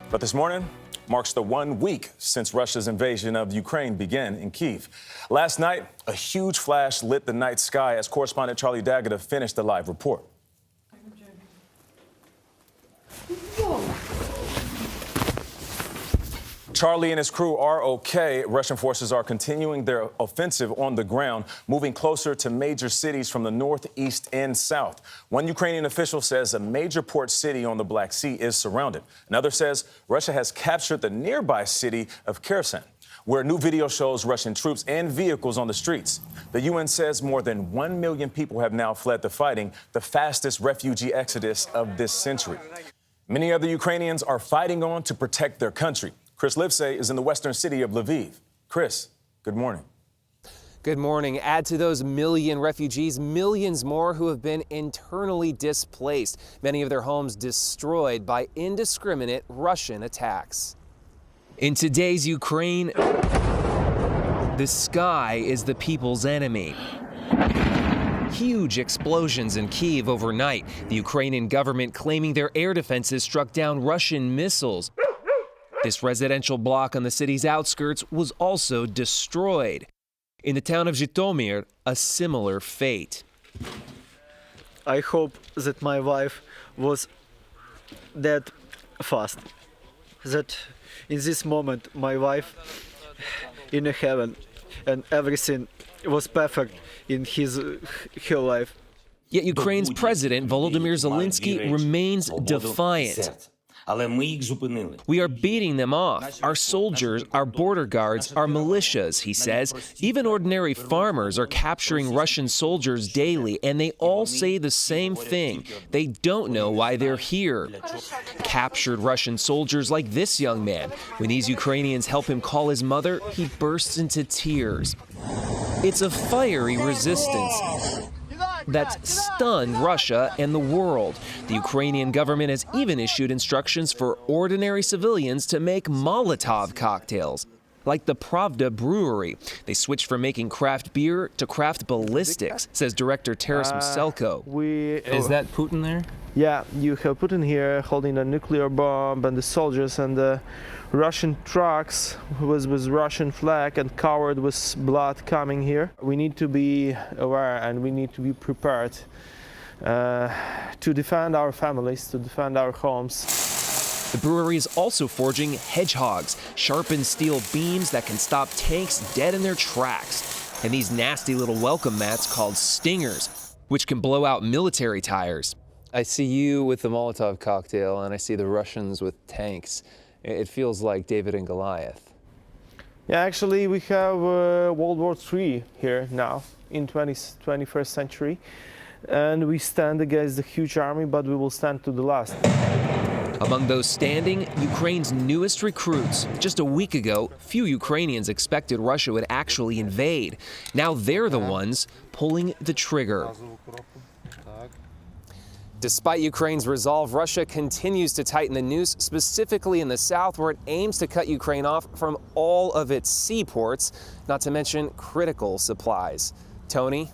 But this morning marks the 1 week since Russia's invasion of Ukraine began in Kyiv. Last night, a huge flash lit the night sky as correspondent Charlie D'Agata finished the live report. Charlie and his crew are okay. Russian forces are continuing their offensive on the ground, moving closer to major cities from the north, east, and south. One Ukrainian official says a major port city on the Black Sea is surrounded. Another says Russia has captured the nearby city of Kherson, where new video shows Russian troops and vehicles on the streets. The UN says more than 1 million people have now fled the fighting, the fastest refugee exodus of this century. Many other Ukrainians are fighting on to protect their country. Chris Livesay is in the western city of Lviv. Chris, good morning. Good morning. Add to those million refugees, millions more who have been internally displaced, many of their homes destroyed by indiscriminate Russian attacks. In today's Ukraine, the sky is the people's enemy. Huge explosions in Kyiv overnight, the Ukrainian government claiming their air defenses struck down Russian missiles. This residential block on the city's outskirts was also destroyed. In the town of Zhytomyr, a similar fate. I hope that my wife was dead fast. That in this moment my wife in heaven and everything was perfect in her life. Yet Ukraine's president Volodymyr Zelensky remains defiant. We are beating them off. Our soldiers, our border guards, our militias, he says. Even ordinary farmers are capturing Russian soldiers daily, and they all say the same thing. They don't know why they're here. Captured Russian soldiers like this young man. When these Ukrainians help him call his mother, he bursts into tears. It's a fiery resistance that's stunned Russia and the world. The Ukrainian government has even issued instructions for ordinary civilians to make Molotov cocktails, like the Pravda brewery. They switched from making craft beer to craft ballistics, says director Taras Muselko. Is that Putin there? Yeah, you have Putin here holding a nuclear bomb, and the soldiers and the Russian trucks with Russian flag and covered with blood coming here. We need to be aware and we need to be prepared to defend our families, to defend our homes. The brewery is also forging hedgehogs, sharpened steel beams that can stop tanks dead in their tracks, and these nasty little welcome mats called stingers, which can blow out military tires. I see you with the Molotov cocktail, and I see the Russians with tanks. It feels like David and Goliath. Yeah, actually, we have World War III here now in 21st century, and we stand against the huge army, but we will stand to the last. Among those standing, Ukraine's newest recruits. Just a week ago, few Ukrainians expected Russia would actually invade. Now they're the ones pulling the trigger. Despite Ukraine's resolve, Russia continues to tighten the noose, specifically in the south, where it aims to cut Ukraine off from all of its seaports, not to mention critical supplies. Tony?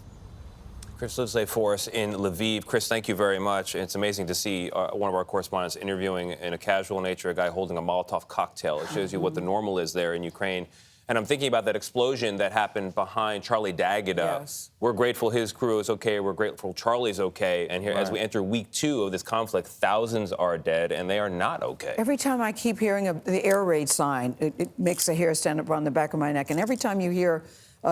Chris Livesay for us in Lviv. Chris, thank you very much. It's amazing to see one of our correspondents interviewing in a casual nature a guy holding a Molotov cocktail. It shows you what the normal is there in Ukraine. And I'm thinking about that explosion that happened behind Charlie D'Agata. Yes. We're grateful his crew is okay. We're grateful Charlie's okay. And here, as we enter week 2 of this conflict, thousands are dead, and they are not okay. Every time I keep hearing the air raid sign, it makes the hair stand up on the back of my neck. And every time you hear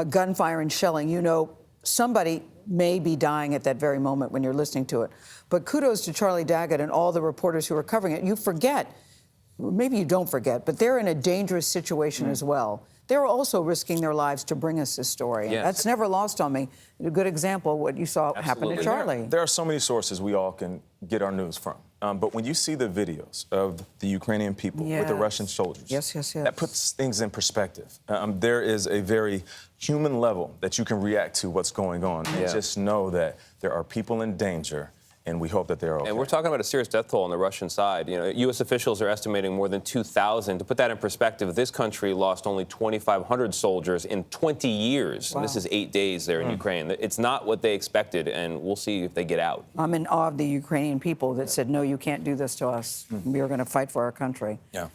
gunfire and shelling, you know somebody may be dying at that very moment when you're listening to it. But kudos to Charlie D'Agata and all the reporters who are covering it. You forget, maybe you don't forget, but they're in a dangerous situation as well. They're also risking their lives to bring us this story. And that's never lost on me. A good example of what you saw happen to Charlie. There are so many sources we all can get our news from. But when you see the videos of the Ukrainian people with the Russian soldiers, that puts things in perspective. There is a very human level that you can react to what's going on. And just know that there are people in danger and we hope that they're okay. And we're talking about a serious death toll on the Russian side. You know, U.S. officials are estimating more than 2,000. To put that in perspective, this country lost only 2,500 soldiers in 20 years. Wow. And this is 8 days there in Ukraine. It's not what they expected, and we'll see if they get out. I'm in awe of the Ukrainian people that said, no, you can't do this to us. We are going to fight for our country. Yeah.